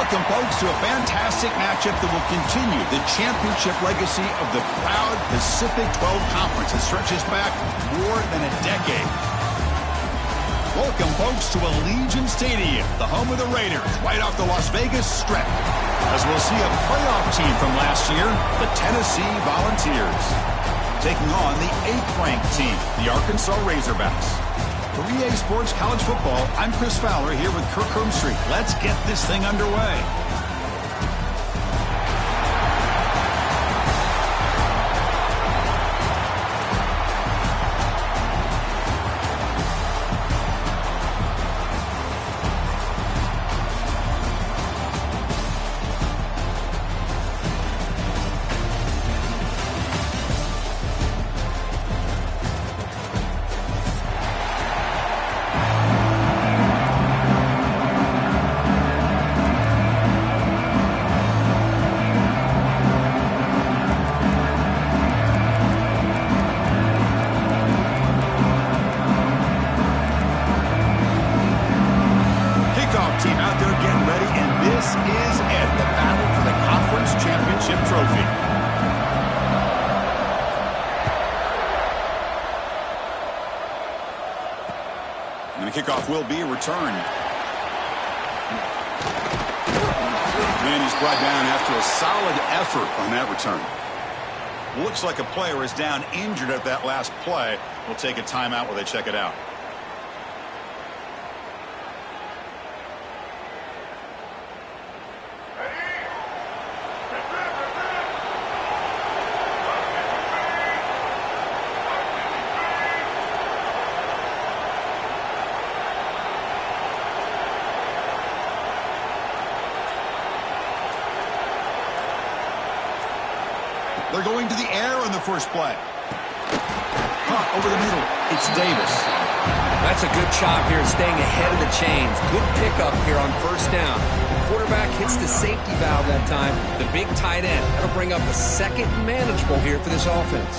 Welcome, folks, to a fantastic matchup that will continue the championship legacy of the proud Pacific 12 Conference that stretches back more than a decade. Welcome, folks, to Allegiant Stadium, the home of the Raiders, right off the Las Vegas Strip, as we'll see a playoff team from last year, the Tennessee Volunteers, taking on the 8th-ranked team, the Arkansas Razorbacks. For EA Sports College Football, I'm Chris Fowler here with Kirk Hermstreet. Let's get this thing underway. Team out there getting ready, and this is it, the battle for the conference championship trophy. And the kickoff will be returned. And he's brought down after a solid effort on that return. Looks like a player is down injured at that last play. We'll take a timeout while they check it out. They're going to the air on the first play. Over the middle. It's Davis. That's a good job here staying ahead of the chains. Good pickup here on first down. The quarterback hits the safety valve that time. The big tight end. That'll bring up a second manageable here for this offense.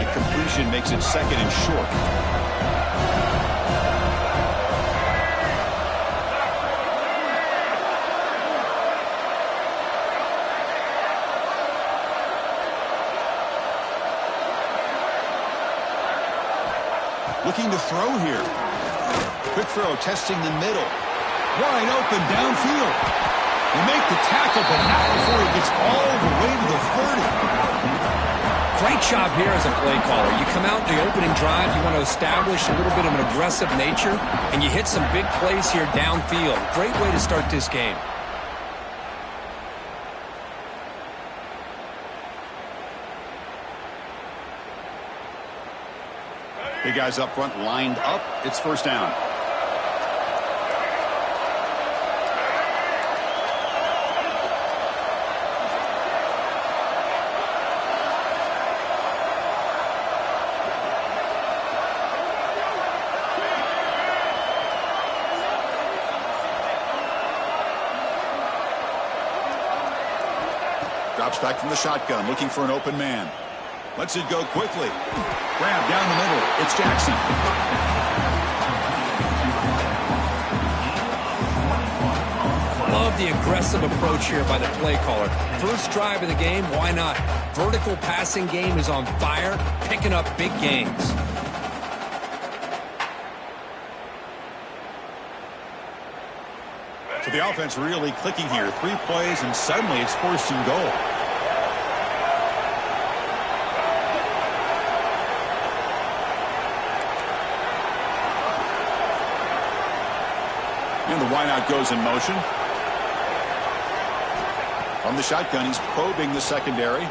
The completion makes it second and short. Looking to throw here. Quick throw, testing the middle. Wide open downfield. You make the tackle, but not before he gets all the way to the 30. Great job here as a play caller. You come out in the opening drive, you want to establish a little bit of an aggressive nature, and you hit some big plays here downfield. Great way to start this game. Big guys up front lined up. It's first down. Drops back from the shotgun, looking for an open man. Lets it go quickly. Grab down the middle. It's Jackson. Love the aggressive approach here by the play caller. First drive of the game, why not? Vertical passing game is on fire, picking up big gains. So the offense really clicking here. 3 plays, and suddenly it's 1st and goal. And the wideout goes in motion. From the shotgun, he's probing the secondary.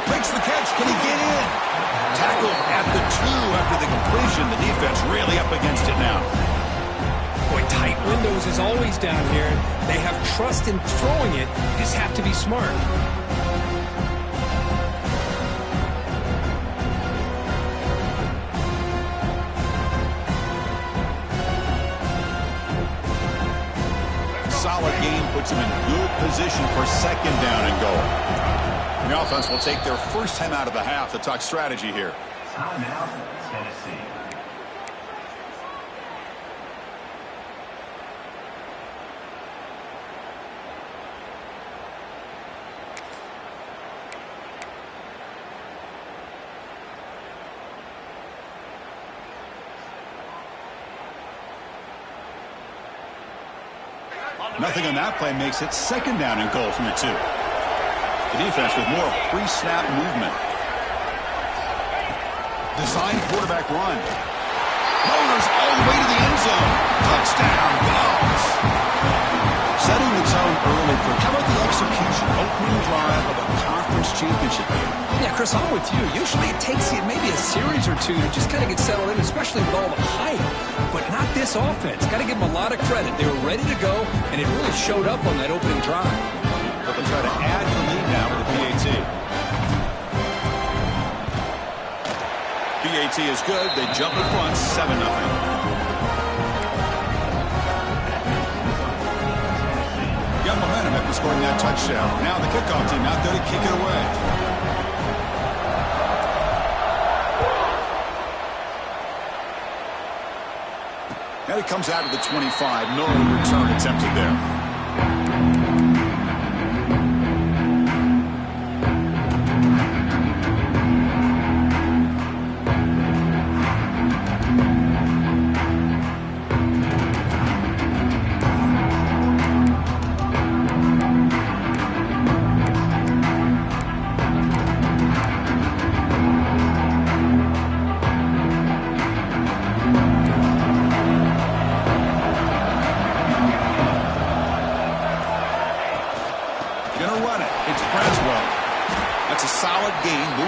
Makes the catch. Can he get in? Tackled at the 2 after the completion. The defense really up against it now. Boy, tight windows is always down here. They have trust in throwing it. You just have to be smart. Solid game puts him in good position for 2nd down and goal. And the offense will take their first time out of the half to talk strategy here. Timeout. Tennessee. Nothing on that play makes it second down and goal from the 2. The defense with more pre-snap movement. Design quarterback run. Motors all the way to the end zone. Touchdown, Bills. Setting the tone early. How about the execution? Opening drive of a conference championship game. Yeah, Chris, I'm with you. Usually it takes you maybe a series or two to just kind of get settled in, especially with all the hype. But not this offense. Got to give them a lot of credit. They were ready to go, and it really showed up on that opening drive. But they'll try to add to the lead now with the PAT. PAT is good. They jump in front, 7-0. Got momentum after scoring that touchdown. Now the kickoff team out there to kick it away. Now he comes out of the 25. No return attempted there.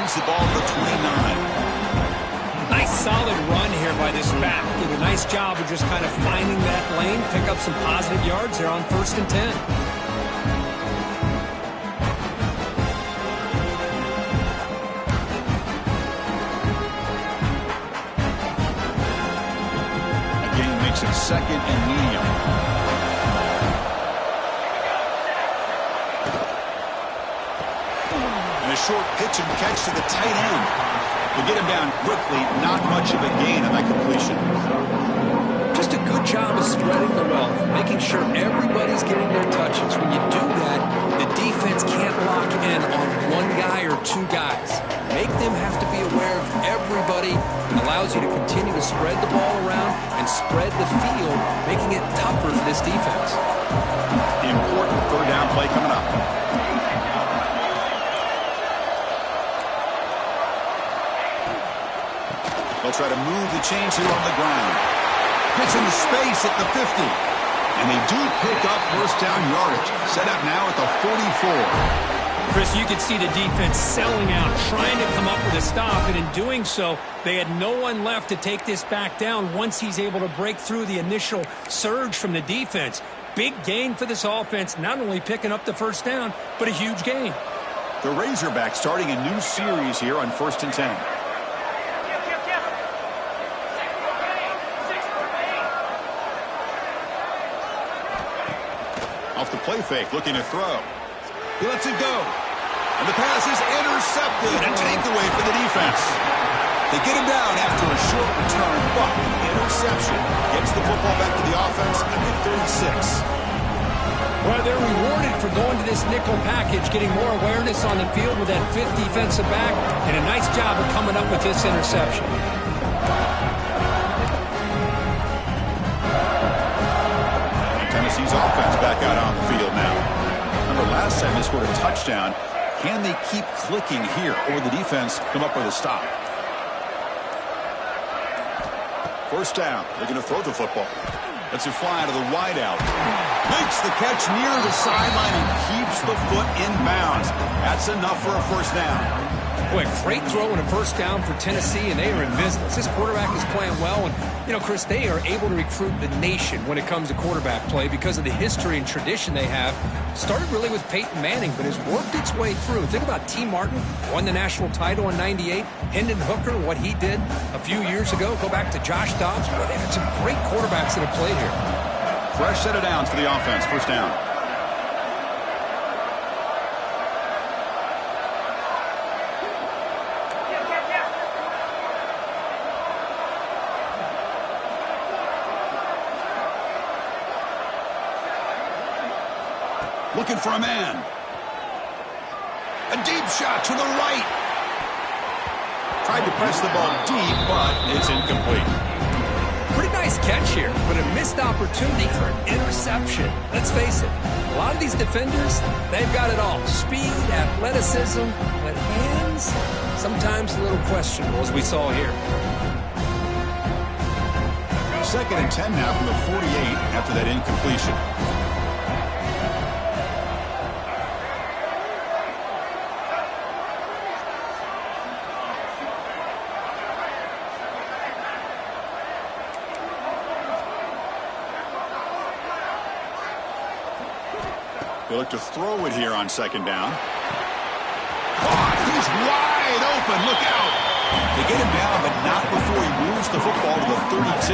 The ball to the 29. Nice solid run here by this back. Did a nice job of just kind of finding that lane, pick up some positive yards there on 1st and 10. Again makes it 2nd and medium. Short pitch and catch to the tight end. They get him down quickly. Not much of a gain on that completion. Just a good job of spreading the wealth, making sure everybody's getting their touches. When you do that, the defense can't lock in on one guy or two guys. Make them have to be aware of everybody. It allows you to continue to spread the ball around and spread the field, making it tougher for this defense. The important 3rd down play coming up. They'll try to move the chains here on the ground. Gets into space at the 50. And they do pick up 1st down yardage. Set up now at the 44. Chris, you could see the defense selling out, trying to come up with a stop. And in doing so, they had no one left to take this back down once he's able to break through the initial surge from the defense. Big gain for this offense, not only picking up the 1st down, but a huge gain. The Razorbacks starting a new series here on 1st and 10. Off the play fake, looking to throw. He lets it go. And the pass is intercepted. A takeaway for the defense. They get him down after a short return, but interception gets the football back to the offense at the 36. Well, they're rewarded for going to this nickel package, getting more awareness on the field with that 5th defensive back, and a nice job of coming up with this interception. Tennessee's offense back out on the field now. Remember, last time they scored a touchdown. Can they keep clicking here, or the defense come up with a stop? 1st down. They're going to throw the football. Lets it fly out of the wideout. Makes the catch near the sideline and keeps the foot in bounds. That's enough for a 1st down. Boy, great throw and a 1st down for Tennessee, and they are in business. This quarterback is playing well, and, you know, Chris, they are able to recruit the nation when it comes to quarterback play because of the history and tradition they have. Started really with Peyton Manning, but has worked its way through. Think about T. Martin, won the national title in '98. Hendon Hooker, what he did a few years ago. Go back to Josh Dobbs. Boy, they've had some great quarterbacks that have played here. Fresh set of downs for the offense. 1st down. Looking for a man. A deep shot to the right. Tried to press the ball deep, but it's incomplete. Pretty nice catch here, but a missed opportunity for an interception. Let's face it, a lot of these defenders, they've got it all. Speed, athleticism, but hands, sometimes a little questionable, as we saw here. 2nd and 10 now from the 48 after that incompletion. They look to throw it here on 2nd down. Oh, he's wide open. Look out. They get him down, but not before he moves the football to the 32.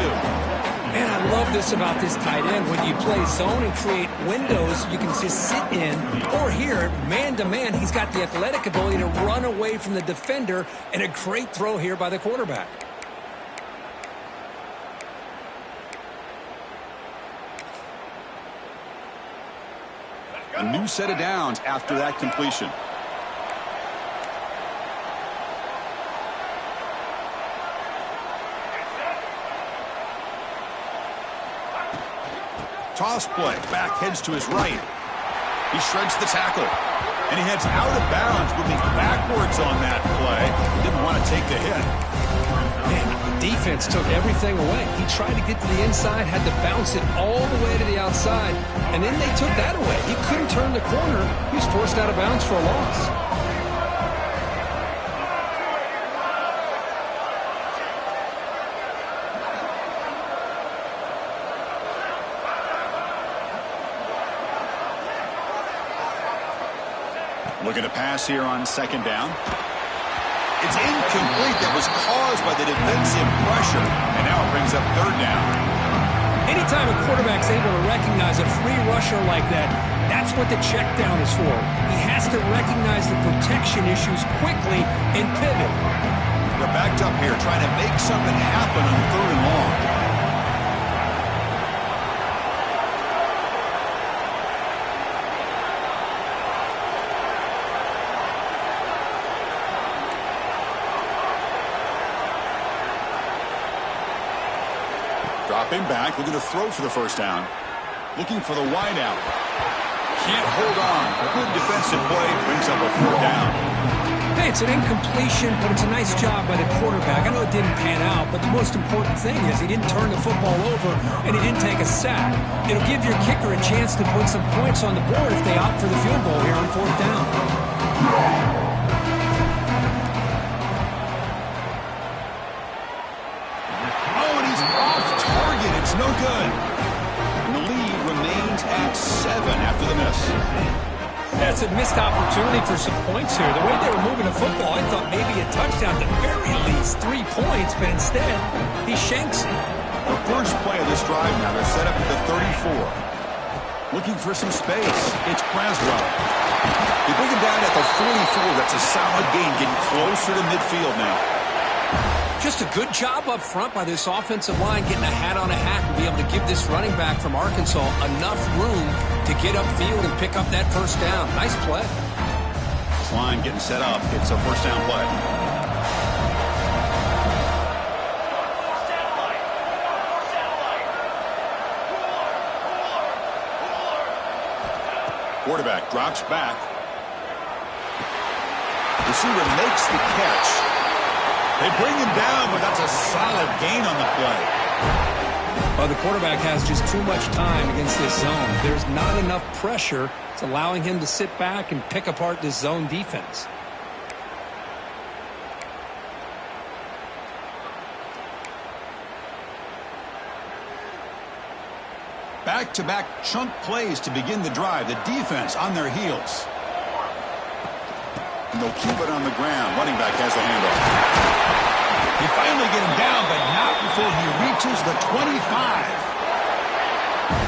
Man, I love this about this tight end. When you play zone and create windows you can just sit in, or here, man-to-man, he's got the athletic ability to run away from the defender, and a great throw here by the quarterback. A new set of downs after that completion. Toss play. Back heads to his right. He shreds the tackle. And he heads out of bounds, moving backwards on that play. Didn't want to take the hit. Man, the defense took everything away. He tried to get to the inside, had to bounce it all the way to the outside, and then they took that away. He couldn't turn the corner. He was forced out of bounds for a loss. Looking to pass here on 2nd down. It's incomplete. That was caused by the defensive pressure. And now it brings up 3rd down. Anytime a quarterback's able to recognize a free rusher like that, that's what the check down is for. He has to recognize the protection issues quickly and pivot. They're backed up here trying to make something happen on 3rd and long. Dropping back, looking to throw for the 1st down. Looking for the wide out. Can't hold on. A good defensive play brings up a 4th down. Hey, it's an incompletion, but it's a nice job by the quarterback. I know it didn't pan out, but the most important thing is he didn't turn the football over and he didn't take a sack. It'll give your kicker a chance to put some points on the board if they opt for the field goal here on 4th down. No good. And the lead remains at 7 after the miss. That's a missed opportunity for some points here. The way they were moving the football, I thought maybe a touchdown, at the very least 3 points, but instead, he shanks it. The first play of this drive now, they're set up at the 34. Looking for some space. It's Braswell. They bring him down at the 44. That's a solid gain, getting closer to midfield now. Just a good job up front by this offensive line, getting a hat on a hat and be able to give this running back from Arkansas enough room to get upfield and pick up that 1st down. Nice play. This line getting set up. It's a 1st down play. Quarterback drops back. Receiver makes the catch. They bring him down, but that's a solid gain on the play. Well, the quarterback has just too much time against this zone. There's not enough pressure. It's allowing him to sit back and pick apart this zone defense. Back-to-back chunk plays to begin the drive. The defense on their heels. And they'll keep it on the ground. Running back has the handoff. He finally get him down, but not before he reaches the 25.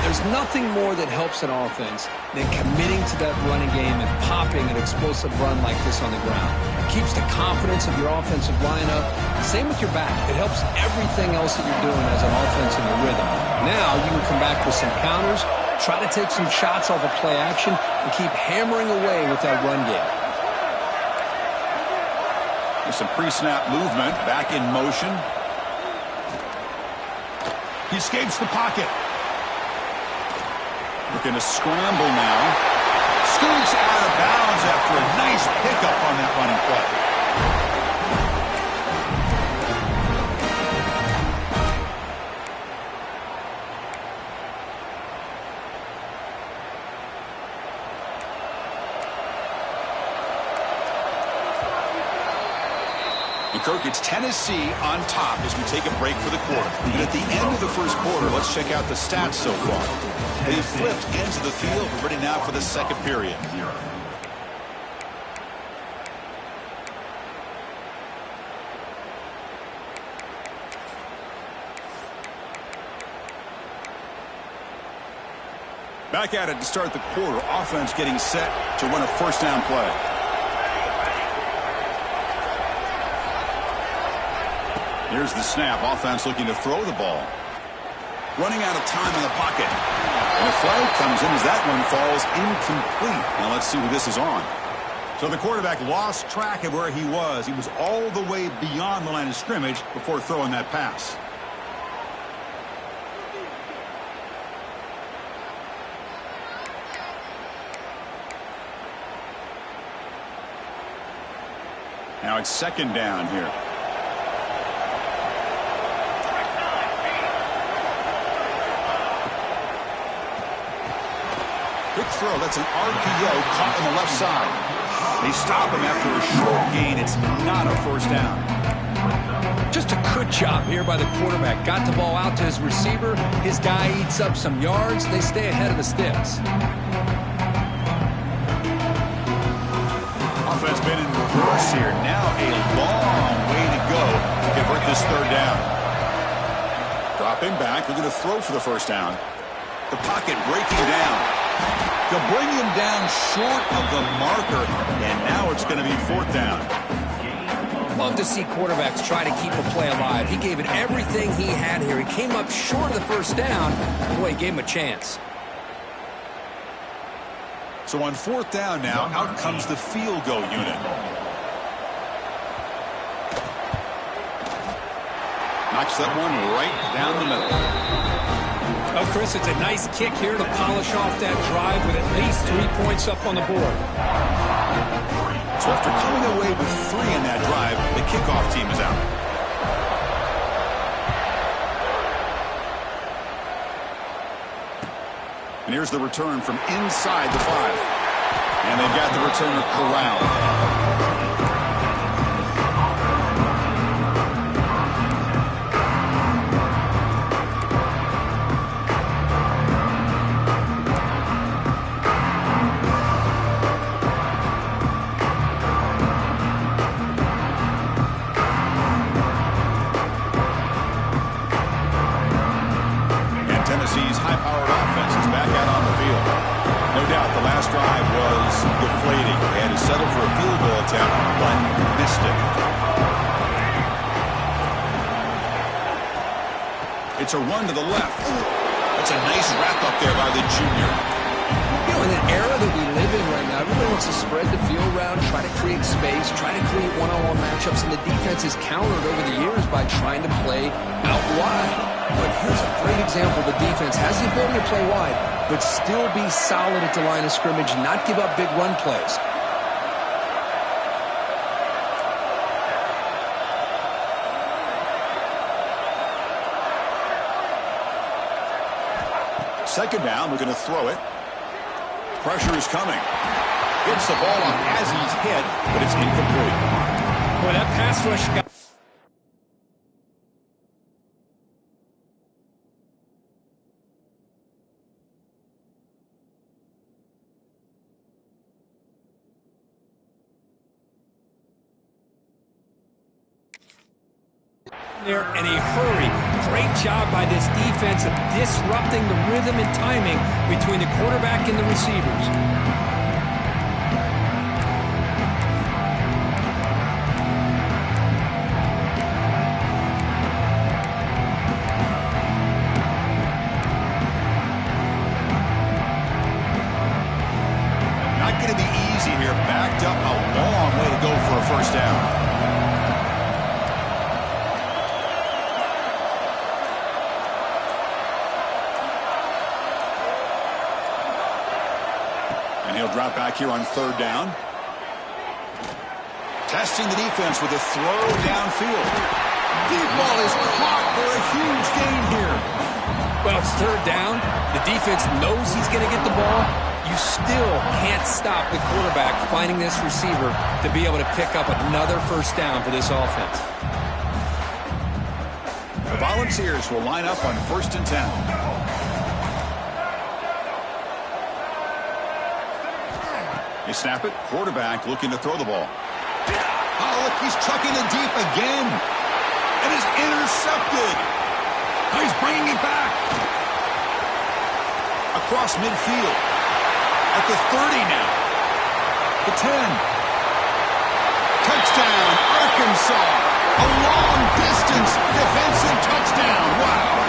There's nothing more that helps an offense than committing to that running game and popping an explosive run like this on the ground. It keeps the confidence of your offensive lineup. Same with your back. It helps everything else that you're doing as an offense in your rhythm. Now you can come back with some counters Try to take some shots off of play action and keep hammering away with that run game. There's some pre-snap movement, back in motion. He escapes the pocket. Looking to scramble now. Scoots out of bounds after a nice pickup on that running play. Kirk, it's Tennessee on top as we take a break for the quarter. And at the end of the first quarter, let's check out the stats so far. They've flipped ends of the field. We're ready now for the second period. Back at it to start the quarter. Offense getting set to run a first down play. Here's the snap. Offense looking to throw the ball. Running out of time in the pocket. And a flag comes in as that one falls incomplete. Now let's see who this is on. So the quarterback lost track of where he was. He was all the way beyond the line of scrimmage before throwing that pass. Now it's second down here. Quick throw. That's an RPO caught on the left side. They stop him after a short gain. It's not a first down. Just a good job here by the quarterback. Got the ball out to his receiver. His guy eats up some yards. They stay ahead of the sticks. Offense been in reverse here. Now a long way to go to convert this third down. Dropping back. Looking to throw for the first down. The pocket breaking down. To bring him down short of the marker, and now it's going to be fourth down. Love to see quarterbacks try to keep a play alive. He gave it everything he had here. He came up short of the first down. Boy, he gave him a chance. So on fourth down now, out comes the field goal unit. Knocks that one right down the middle. Oh, Chris, it's a nice kick here to polish off that drive with at least 3 points up on the board. So after coming away with 3 in that drive, the kickoff team is out. And here's the return from inside the 5. And they've got the returner corralled. Tennessee's high-powered offense is back out on the field. No doubt the last drive was deflating. They had to settle for a field goal attempt, but missed it. It's a run to the left. That's a nice wrap-up there by the junior. You know, in an era that we live in right now, everybody wants to spread the field around, try to create space, try to create one-on-one matchups, and the defense is countered over the years by trying to play out wide. But here's a great example. The defense has the ability to play wide, but still be solid at the line of scrimmage and not give up big run plays. Second down, we're going to throw it. Pressure is coming. Gets the ball off as he's hit, but it's incomplete. Boy, that pass rush got... there in a hurry. Great job by this defense of disrupting the rhythm and timing between the quarterback and the receivers. And he'll drop back here on 3rd down. Testing the defense with a throw downfield. Deep ball is caught for a huge gain here. Well, it's 3rd down. The defense knows he's going to get the ball. You still can't stop the quarterback finding this receiver to be able to pick up another 1st down for this offense. The Volunteers will line up on 1st and 10. They snap it. Quarterback looking to throw the ball. Oh, look, he's chucking it deep again. It is intercepted. Oh, he's bringing it back. Across midfield. At the 30 now. The 10. Touchdown, Arkansas. A long-distance defensive touchdown. Wow.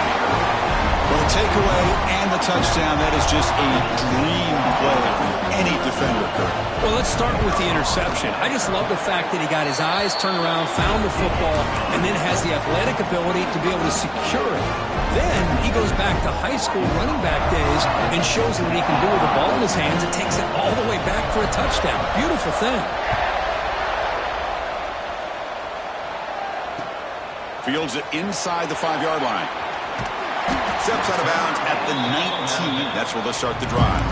Well, the takeaway and the touchdown, that is just a dream play for any defender, Kurt. Well, let's start with the interception. I just love the fact that he got his eyes turned around, found the football, and then has the athletic ability to be able to secure it. Then he goes back to high school running back days and shows what he can do with the ball in his hands and takes it all the way back for a touchdown. Beautiful thing. Fields it inside the 5-yard line. Steps out of bounds at the 19. That's where they'll start the drive.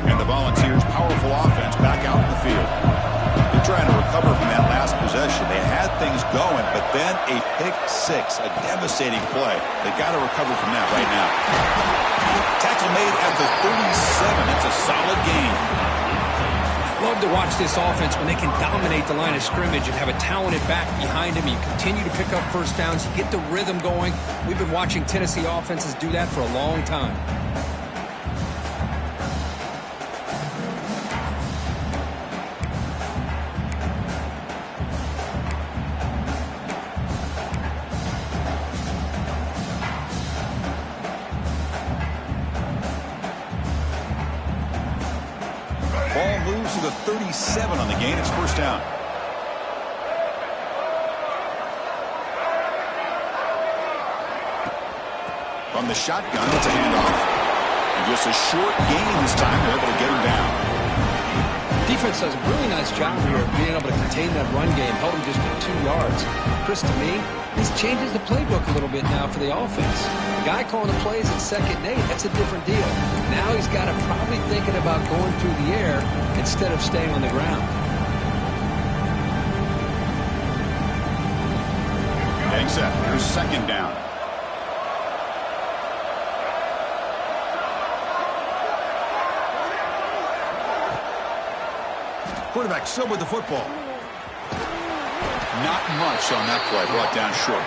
And the Volunteers' powerful offense back out in the field. They're trying to recover from that last possession. They had things going, but then a pick six, a devastating play. They got to recover from that right now. Tackle made at the 37. That's a solid gain. Love to watch this offense when they can dominate the line of scrimmage and have a talented back behind him. You continue to pick up 1st downs. You get the rhythm going. We've been watching Tennessee offenses do that for a long time. Ball moves to the 37 on the gain. It's 1st down. From the shotgun, it's a handoff. And just a short gain this time. They're able to get him down. Defense does a really nice job here of being able to contain that run game, held him just to 2 yards. Chris, to me, this changes the playbook a little bit now for the offense. The guy calling the plays at 2nd and 8, that's a different deal. Now he's got to probably thinking about going through the air instead of staying on the ground. Getting set. Here's 2nd down. Quarterback still with the football. Not much on that play. Brought down short.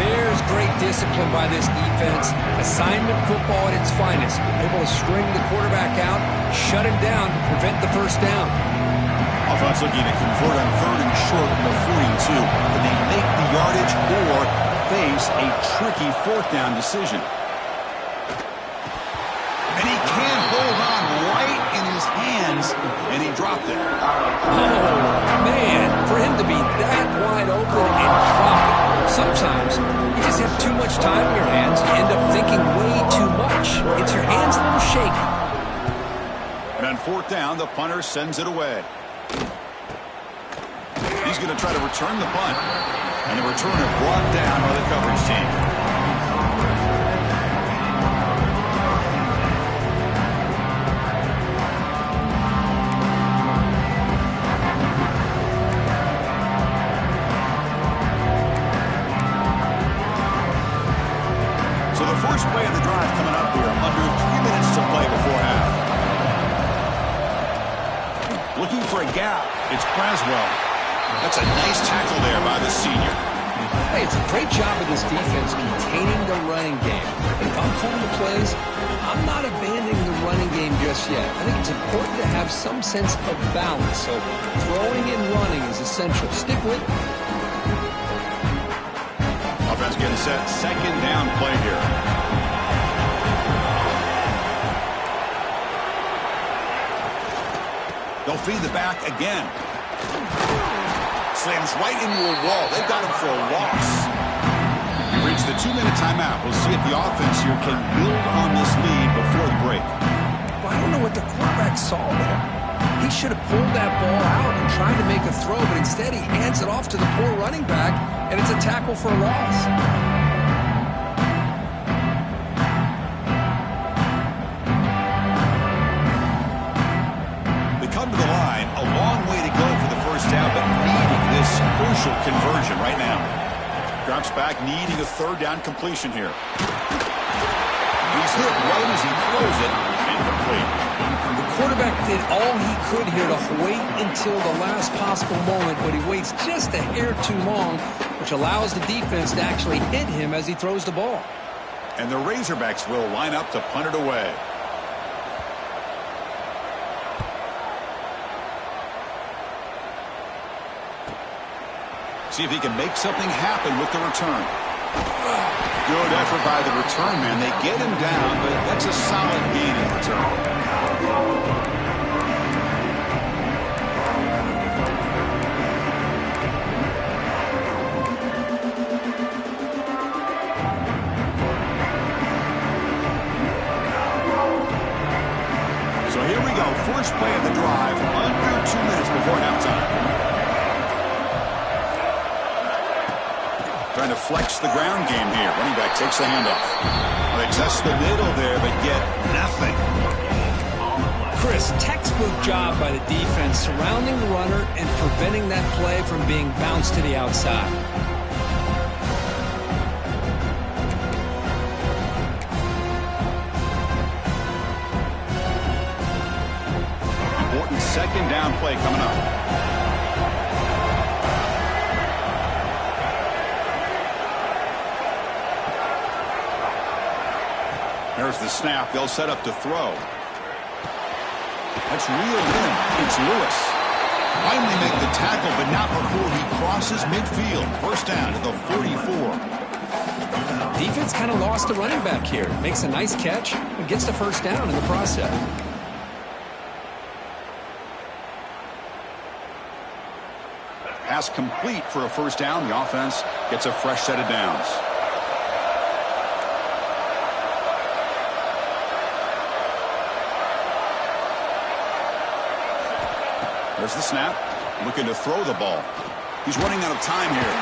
There's great discipline by this defense. Assignment football at its finest. Able to string the quarterback out, shut him down to prevent the 1st down. Offense looking to convert on 3rd and short from the 42. Can they make the yardage or face a tricky 4th down decision? And he can't hold on right in his hands, and he dropped it. Oh, man, for him to be that wide open and drop it. Sometimes you just have too much time in your hands. You end up thinking way too much. Gets your hands a little shaky. And on 4th down, the punter sends it away. He's going to try to return the punt. And the returner brought down by the coverage team. So the first play of the drive coming up here. Under 3 minutes to play before half. Looking for a gap. It's Braswell. That's a nice tackle there by the senior. Hey, it's a great job of this defense containing the running game. If I'm calling the plays, I'm not abandoning the running game just yet. I think it's important to have some sense of balance. So throwing and running is essential. Stick with it. Offense getting set. 2nd down play here. They'll feed the back again. Slams right into a wall. They've got him for a loss. We've reached the 2-minute timeout. We'll see if the offense here can build on this lead before the break. Well, I don't know what the quarterback saw there. He should have pulled that ball out and tried to make a throw, but instead he hands it off to the poor running back, and it's a tackle for a loss. They come to the line. A long way to go for the first down, but needing this crucial conversion right now. Drops back, needing a third down completion here. He's hit right as he throws it. Incomplete. The quarterback did all he could here to wait until the last possible moment, but he waits just a hair too long, which allows the defense to actually hit him as he throws the ball. And the Razorbacks will line up to punt it away. See if he can make something happen with the return. Good effort by the return man. They get him down, but that's a solid gain in return. So here we go. First play of the drive, under 2 minutes before halftime. Trying to flex the ground game here. Running back takes the handoff. Well, they test the middle there, but get nothing. Chris, textbook job by the defense surrounding the runner and preventing that play from being bounced to the outside. Important second down play coming up. There's the snap. They'll set up to throw. That's reeled in. It's Lewis. Finally make the tackle, but not before he crosses midfield. First down to the 44. Defense kind of lost the running back here. Makes a nice catch and gets the first down in the process. Pass complete for a first down. The offense gets a fresh set of downs. There's the snap. Looking to throw the ball. He's running out of time here.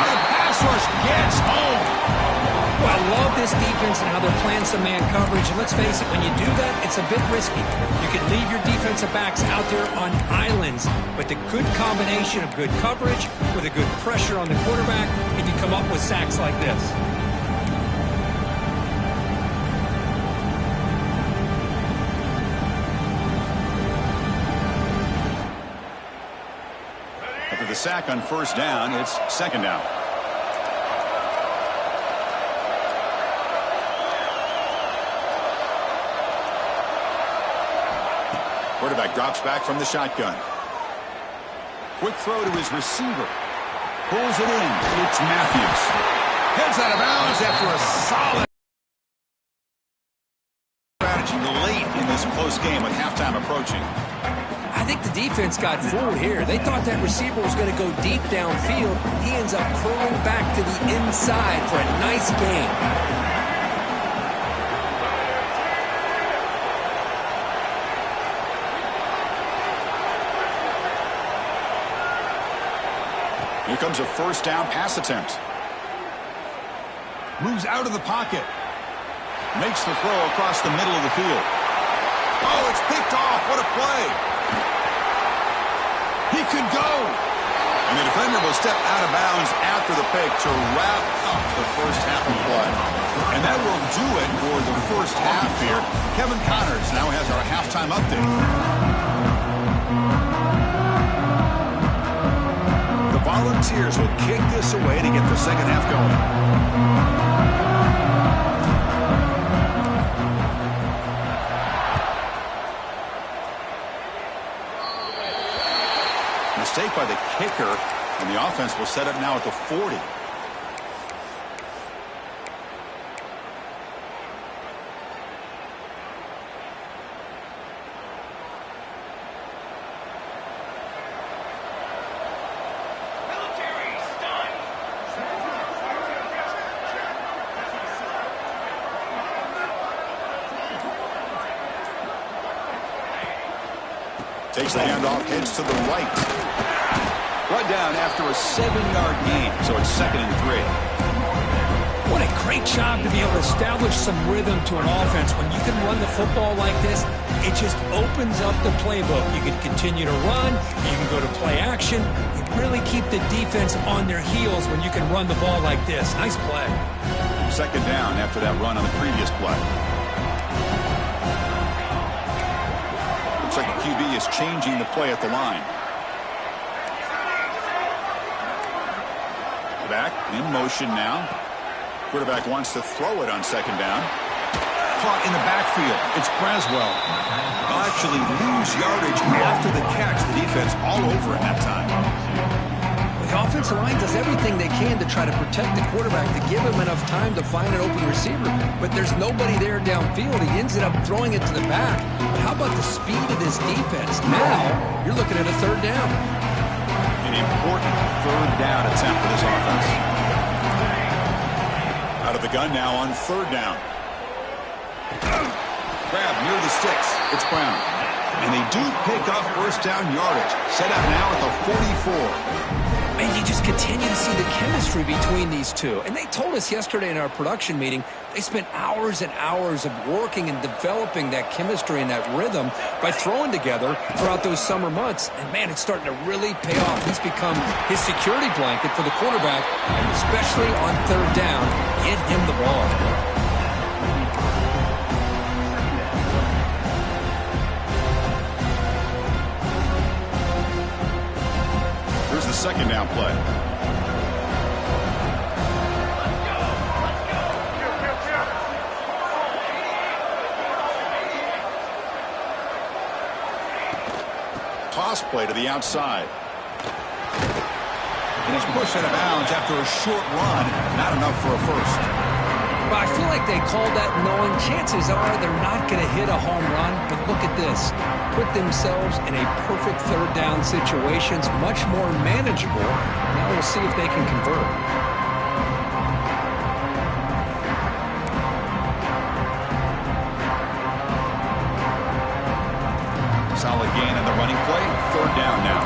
The pass rush gets home. Well, I love this defense and how they're playing some man coverage. And let's face it, when you do that, it's a bit risky. You can leave your defensive backs out there on islands, but the good combination of good coverage with a good pressure on the quarterback, you can come up with sacks like this. The sack on first down. It's second down. Quarterback drops back from the shotgun. Quick throw to his receiver. Pulls it in. It's Matthews. Heads out of bounds after a solid strategy late in this close game with halftime approaching. I think the defense got fooled here. They thought that receiver was going to go deep downfield. He ends up curling back to the inside for a nice gain. Here comes a first down pass attempt. Moves out of the pocket. Makes the throw across the middle of the field. Oh, it's picked off. What a play. He could go. And the defender will step out of bounds after the pick to wrap up the first half of play. And that will do it for the first half here. Kevin Connors now has our halftime update. The Volunteers will kick this away to get the second half going. Mistake by the kicker, and the offense will set up now at the 40. Takes the handoff, heads to the right. Brought down after a 7-yard gain, so it's 2nd and 3. What a great job to be able to establish some rhythm to an offense. When you can run the football like this, it just opens up the playbook. You can continue to run. You can go to play action. You really keep the defense on their heels when you can run the ball like this. Nice play. 2nd down after that run on the previous play. Looks like the QB is changing the play at the line. Back in motion now. Quarterback wants to throw it on 2nd down. Caught in the backfield. It's Braswell. They'll actually lose yardage after the catch. The defense all over him that time. The offensive line does everything they can to try to protect the quarterback, to give him enough time to find an open receiver. But there's nobody there downfield. He ends up throwing it to the back. But how about the speed of this defense? Now you're looking at a 3rd down. An important 3rd down attempt for this offense. Out of the gun now on 3rd down. Grab near the sticks. It's Brown. And they do pick up 1st down yardage. Set up now at the 44. Man, you just continue to see the chemistry between these two. And they told us yesterday in our production meeting, they spent hours and hours of working and developing that chemistry and that rhythm by throwing together throughout those summer months. And, man, it's starting to really pay off. He's become his security blanket for the quarterback, and especially on 3rd down, get him the ball. The 2nd down play. Toss play to the outside. And he's pushed out of bounds after a short run. Not enough for a 1st. Well, I feel like they called that knowing chances are they're not going to hit a home run. But look at this. Put themselves in a perfect 3rd down situations, much more manageable. Now we'll see if they can convert. Solid gain on the running play. 3rd down now.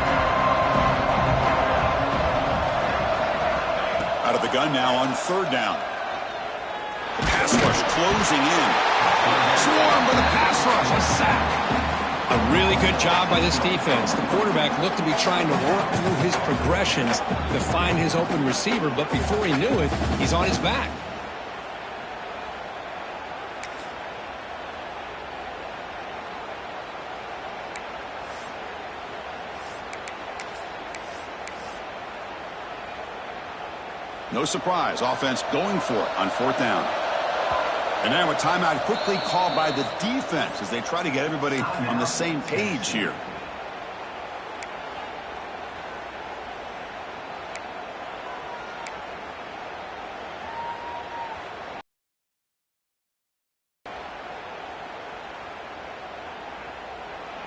Out of the gun now on 3rd down. The pass rush closing in. Swarmed by the pass rush. A sack. A really good job by this defense. The quarterback looked to be trying to work through his progressions to find his open receiver, but before he knew it, he's on his back. No surprise, offense going for it on 4th down. And now a timeout quickly called by the defense as they try to get everybody on the same page here.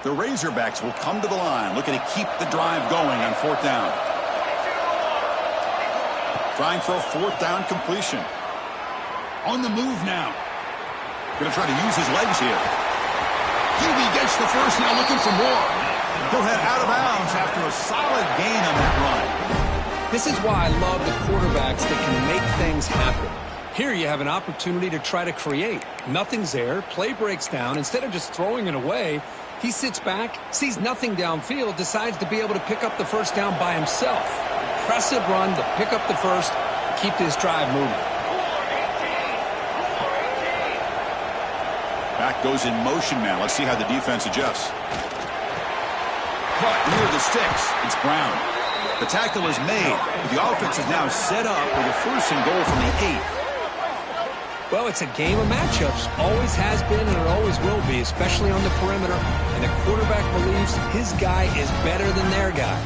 The Razorbacks will come to the line, looking to keep the drive going on 4th down. Trying for a 4th down completion. On the move now. Going to try to use his legs here. QB gets the 1st, now looking for more. He'll head out of bounds after a solid gain on that run. This is why I love the quarterbacks that can make things happen. Here you have an opportunity to try to create. Nothing's there. Play breaks down. Instead of just throwing it away, he sits back, sees nothing downfield, decides to be able to pick up the 1st down by himself. Impressive run to pick up the 1st, keep this drive moving. Back goes in motion now. Let's see how the defense adjusts. Caught near the sticks. It's Brown. The tackle is made. The offense is now set up with a 1st and goal from the 8. Well, it's a game of matchups. Always has been and it always will be, especially on the perimeter. And the quarterback believes his guy is better than their guy.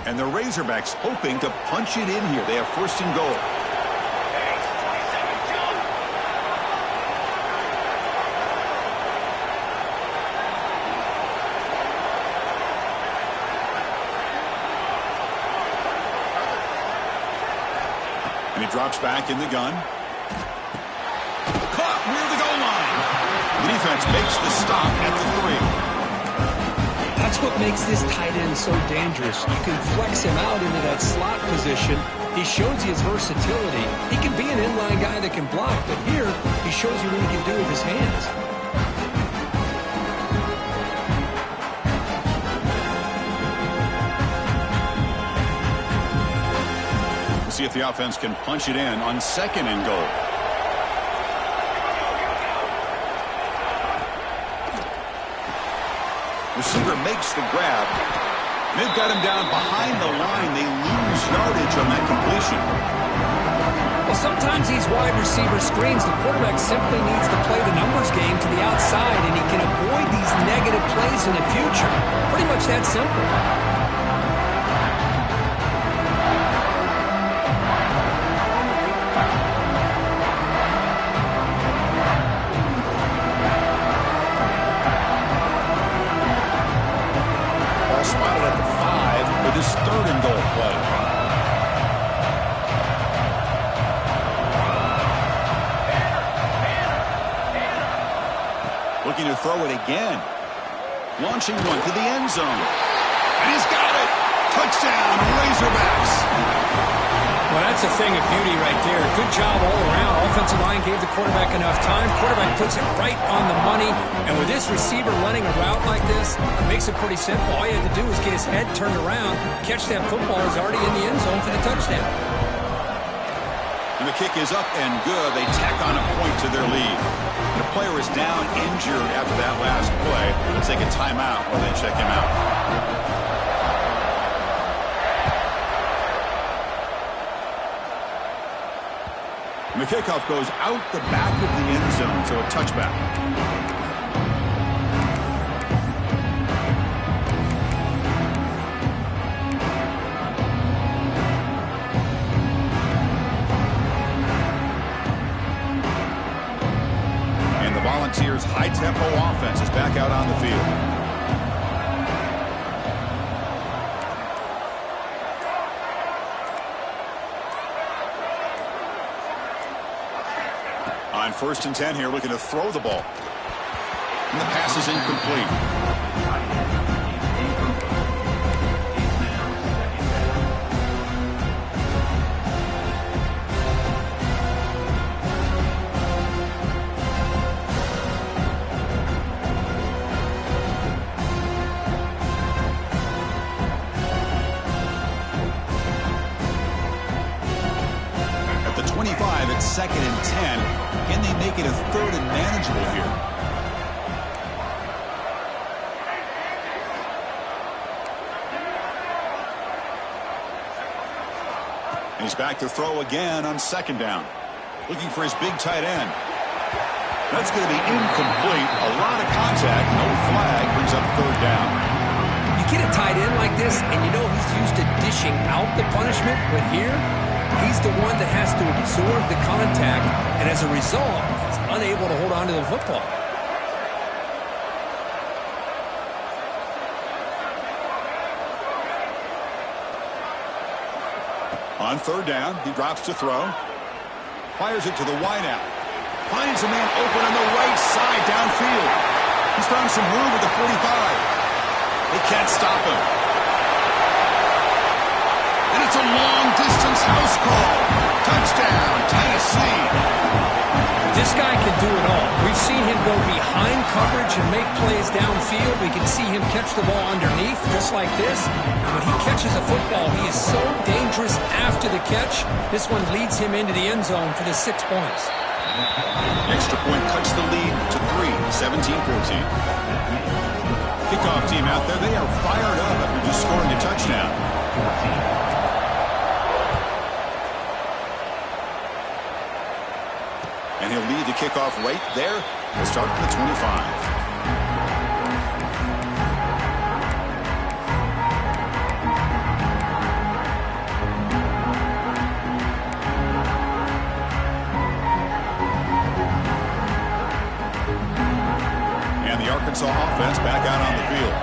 And the Razorbacks hoping to punch it in here. They have 1st and goal. And he drops back in the gun. Caught near the goal Edwards makes the stop at the 3. That's what makes this tight end so dangerous. You can flex him out into that slot position. He shows you his versatility. He can be an inline guy that can block, but here he shows you what he can do with his hands. We'll see if the offense can punch it in on 2nd and goal. Receiver makes the grab. They've got him down behind the line. They lose yardage on that completion. Well, sometimes these wide receiver screens, the quarterback simply needs to play the numbers game to the outside, and he can avoid these negative plays in the future. Pretty much that simple. Spotted at the 5 for this 3rd and goal play. Looking to throw it again. Launching one to the end zone. And he's got it. Touchdown, Razorbacks. Well, that's a thing of beauty right there. Good job all around. Offensive line gave the quarterback enough time. Quarterback puts it right on the money. And with this receiver running a route like this, it makes it pretty simple. All you had to do was get his head turned around, catch that football. He's already in the end zone for the touchdown. And the kick is up and good. They tack on a point to their lead. The player is down injured after that last play. Let's take a timeout while they check him out. And the kickoff goes out the back of the end zone, so a touchback. And the Volunteers' high-tempo offense is back out on the field. On 1st and 10 here, looking to throw the ball. And the pass is incomplete. At the 25, it's 2nd and 10. Can they make it a 3rd and manageable here? And he's back to throw again on 2nd down. Looking for his big tight end. That's going to be incomplete. A lot of contact. No flag. Brings up 3rd down. You get a tight end like this, and you know he's used to dishing out the punishment, but here, he's the one that has to absorb the contact, and as a result, he's unable to hold on to the football. On 3rd down, he drops to throw. Fires it to the wideout. Finds a man open on the right side downfield. He's found some room at the 45. They can't stop him. And it's a long-distance house call. Touchdown, Tennessee. This guy can do it all. We've seen him go behind coverage and make plays downfield. We can see him catch the ball underneath, just like this. And when he catches a football, he is so dangerous after the catch. This one leads him into the end zone for the 6 points. Extra point cuts the lead to 3, 17-14. Kickoff team out there, they are fired up after just scoring a touchdown. And he'll lead the kickoff right there. We'll start at the 25. Arkansas offense back out on the field.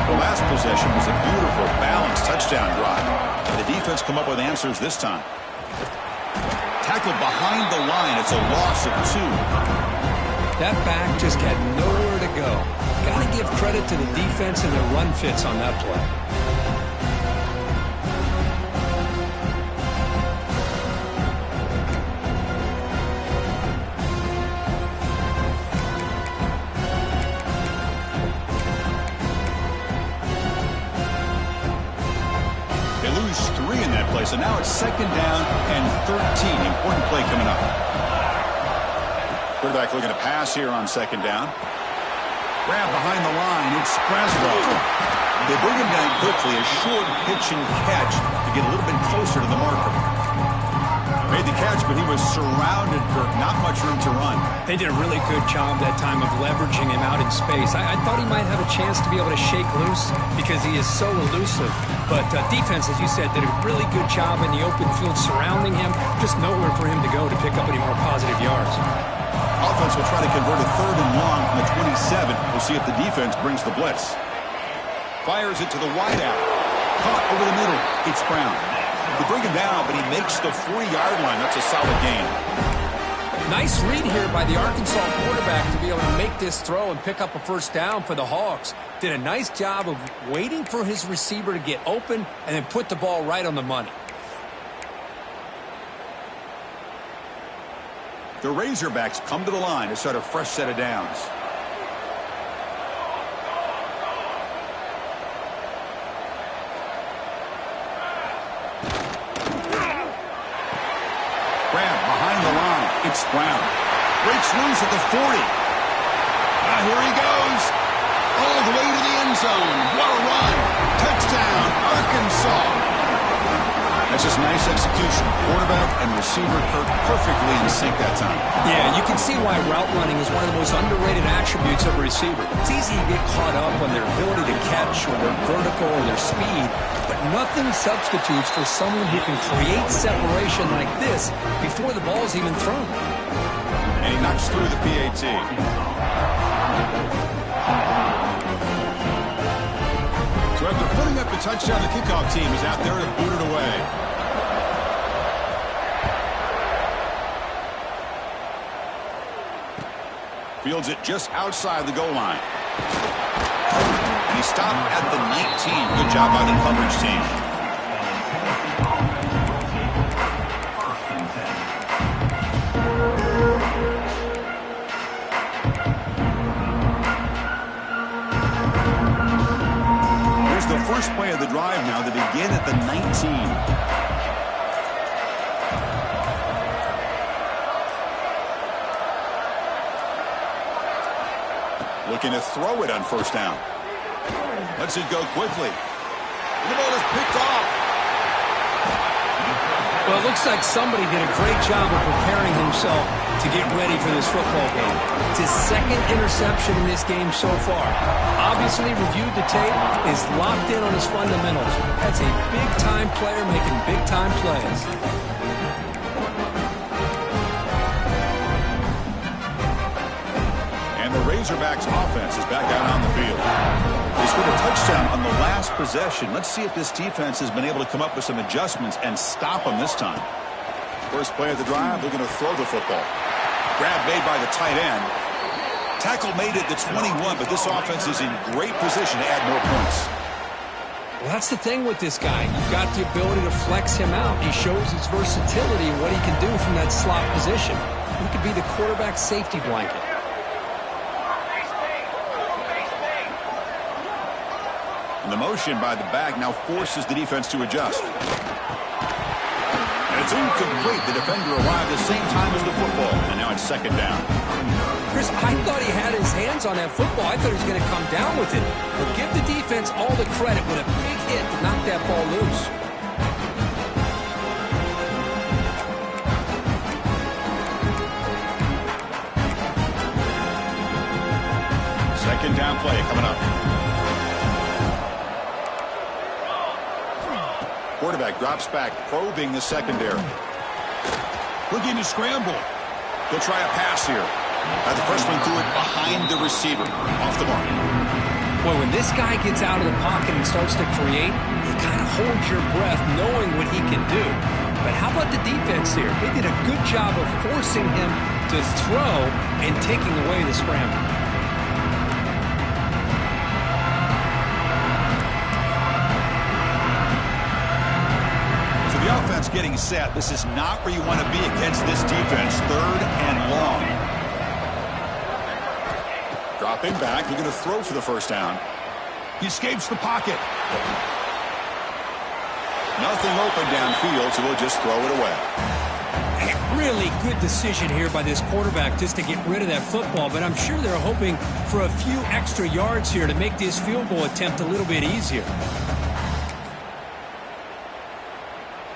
The last possession was a beautiful, balanced touchdown drive. And the defense come up with answers this time. Tackled behind the line. It's a loss of 2. That back just had nowhere to go. Got to give credit to the defense and their run fits on that play. They lose 3 in that play, so now it's 2nd down and 13. Important play coming up. Quarterback looking to pass here on 2nd down. Grab behind the line. It's Braswell. They bring him down quickly. A short pitch and catch to get a little bit closer to the marker. Made the catch, but he was surrounded, Kirk. Not much room to run. They did a really good job that time of leveraging him out in space. I thought he might have a chance to be able to shake loose because he is so elusive. But defense, as you said, did a really good job in the open field surrounding him. Just nowhere for him to go to pick up any more positive yards. Offense will try to convert a 3rd and long from the 27. We'll see if the defense brings the blitz. Fires it to the wideout. Caught over the middle. It's Brown. They bring him down, but he makes the 40-yard line. That's a solid gain. Nice read here by the Arkansas quarterback to be able to make this throw and pick up a 1st down for the Hogs. Did a nice job of waiting for his receiver to get open and then put the ball right on the money. The Razorbacks come to the line to start a fresh set of downs. Grab behind the line. It's Brown. Breaks loose at the 40. Here he goes. All the way to the end zone. What a run. Touchdown, Arkansas. That's just nice execution. Quarterback and receiver, Kirk, perfectly in sync that time. Yeah, you can see why route running is one of the most underrated attributes of a receiver. It's easy to get caught up on their ability to catch or their vertical or their speed, but nothing substitutes for someone who can create separation like this before the ball's even thrown. And he knocks through the PAT. So after putting up the touchdown, the kickoff team is out there to boot it away. Fields it just outside the goal line. And he stopped at the 19. Good job by the coverage team. Here's the first play of the drive now. They begin at the 19. Looking to throw it on 1st down. Lets it go quickly. And the ball is picked off. Well, it looks like somebody did a great job of preparing himself to get ready for this football game. It's his 2nd interception in this game so far. Obviously reviewed the tape, is locked in on his fundamentals. That's a big-time player making big-time plays. Razorbacks offense is back out on the field. They scored a touchdown on the last possession. Let's see if this defense has been able to come up with some adjustments and stop them this time. First play of the drive, they're going to throw the football. Grab made by the tight end. Tackle made at the 21, but this offense is in great position to add more points. Well, that's the thing with this guy. You've got the ability to flex him out. He shows his versatility and what he can do from that slot position. He could be the quarterback safety blanket. And the motion by the back now forces the defense to adjust. And it's incomplete. The defender arrived at the same time as the football. And now it's 2nd down. Chris, I thought he had his hands on that football. I thought he was going to come down with it. But give the defense all the credit with a big hit to knock that ball loose. Second down play coming up. Quarterback drops back, probing the secondary. Looking to scramble. He'll try a pass here. The freshman threw it behind the receiver. Off the mark. Boy, when this guy gets out of the pocket and starts to create, you kind of hold your breath knowing what he can do. But how about the defense here? They did a good job of forcing him to throw and taking away the scramble. So the offense getting set. This is not where you want to be against this defense. 3rd and long. Dropping back, looking to throw for the first down. He escapes the pocket. Nothing open downfield, so he'll just throw it away. Really good decision here by this quarterback just to get rid of that football, but I'm sure they're hoping for a few extra yards here to make this field goal attempt a little bit easier.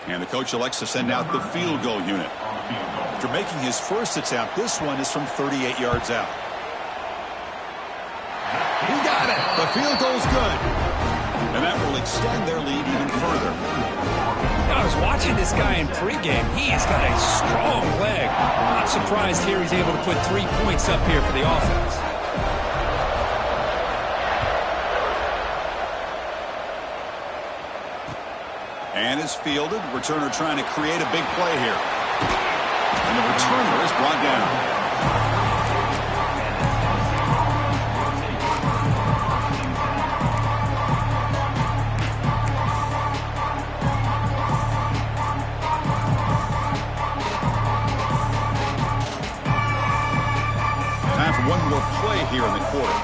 And the coach elects to send out the field goal unit. After making his first attempt, this one is from 38 yards out. He got it. The field goal's good. And that will extend their lead even further. I was watching this guy in pregame. He has got a strong leg. Not surprised here he's able to put 3 points up here for the offense. And it's fielded. Returner trying to create a big play here. And the returner is brought down. One more play here in the quarter.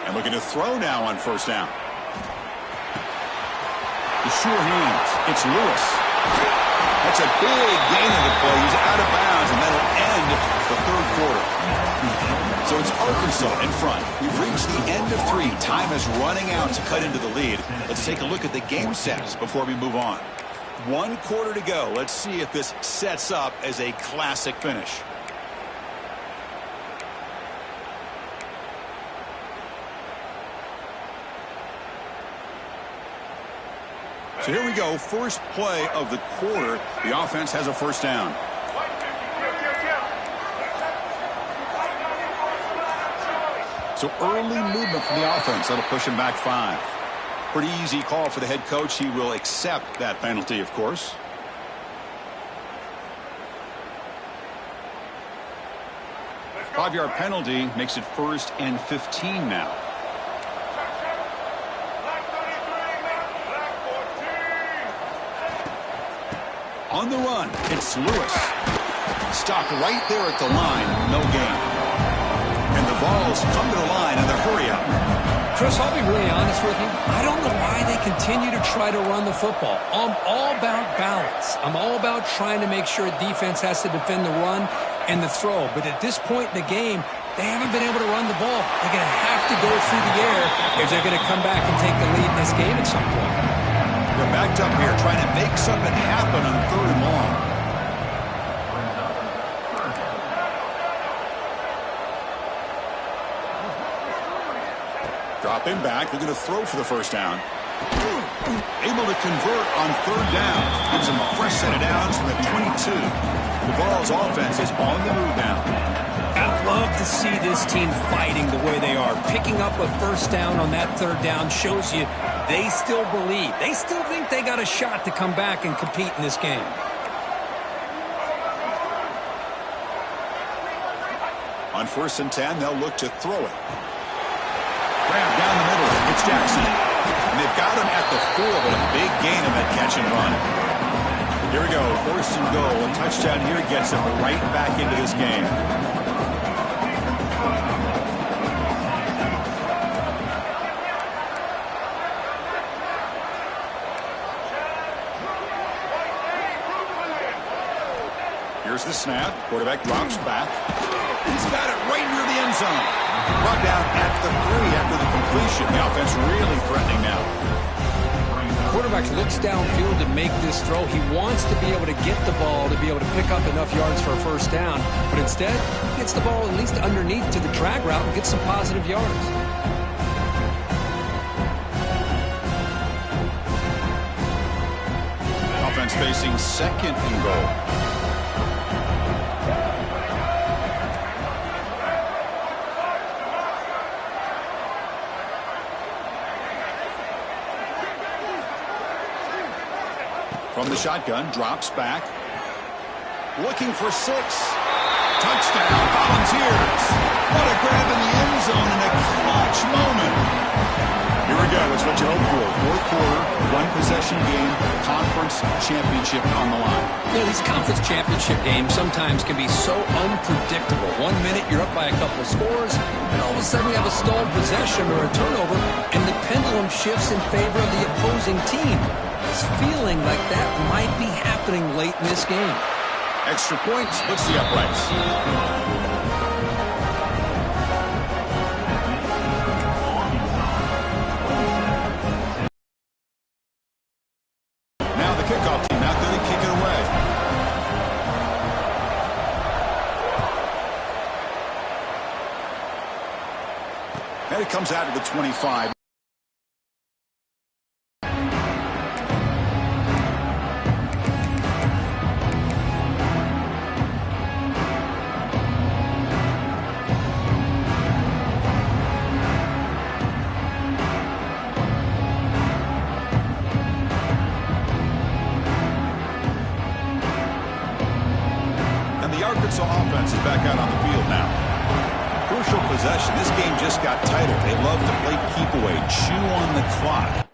And looking to throw now on first down. The sure hands. It's Lewis. That's a big gain of the play. He's out of bounds, and that'll end the 3rd quarter. So it's Arkansas in front. We've reached the end of 3. Time is running out to cut into the lead. Let's take a look at the game sets before we move on. 1 quarter to go. Let's see if this sets up as a classic finish. So here we go. First play of the quarter. The offense has a first down. So early movement from the offense. That'll push him back 5. Pretty easy call for the head coach. He will accept that penalty, of course. Five-yard penalty makes it 1st and 15 now. On the run, it's Lewis. Stopped right there at the line. No gain. And the balls come to the line in the hurry-up. Chris, I'll be really honest with you. I don't know why they continue to try to run the football. I'm all about balance. I'm all about trying to make sure defense has to defend the run and the throw. But at this point in the game, they haven't been able to run the ball. They're going to have to go through the air if they're going to come back and take the lead in this game at some point. They're backed up here trying to make something happen on 3rd and long. Dropping back, they're going to throw for the first down. Able to convert on 3rd down. Gives him a fresh set of downs from the 22. The Vols offense is on the move now. I'd love to see this team fighting the way they are. Picking up a first down on that 3rd down shows you they still believe. They still think they got a shot to come back and compete in this game. On 1st and 10, they'll look to throw it. Grab down the middle. It's Jackson. And they've got him at the 4, but a big gain on that catch and run. Here we go. 1st and goal. A touchdown here gets them right back into this game. Here's the snap. Quarterback drops back. He's got it right near the end zone. Brought down at the 3 after the completion. The offense really threatening now. Quarterback looks downfield to make this throw. He wants to be able to get the ball to be able to pick up enough yards for a first down. But instead, he gets the ball at least underneath to the drag route and gets some positive yards. Offense facing 2nd and goal. From the shotgun, drops back. Looking for 6. Touchdown, Volunteers. What a grab in the end zone in a clutch moment. Here we go. It's what you hope for. Fourth quarter, one-possession game, conference championship on the line. You know, these conference championship games sometimes can be so unpredictable. 1 minute you're up by a couple of scores, and all of a sudden you have a stalled possession or a turnover, and the pendulum shifts in favor of the opposing team. It's feeling like that might be happening late in this game. Extra point splits the uprights. Now the kickoff team out there to kick it away. And it comes out to the 25. Arkansas offense is back out on the field now. Crucial possession. This game just got tighter. They love to play keep away, chew on the clock.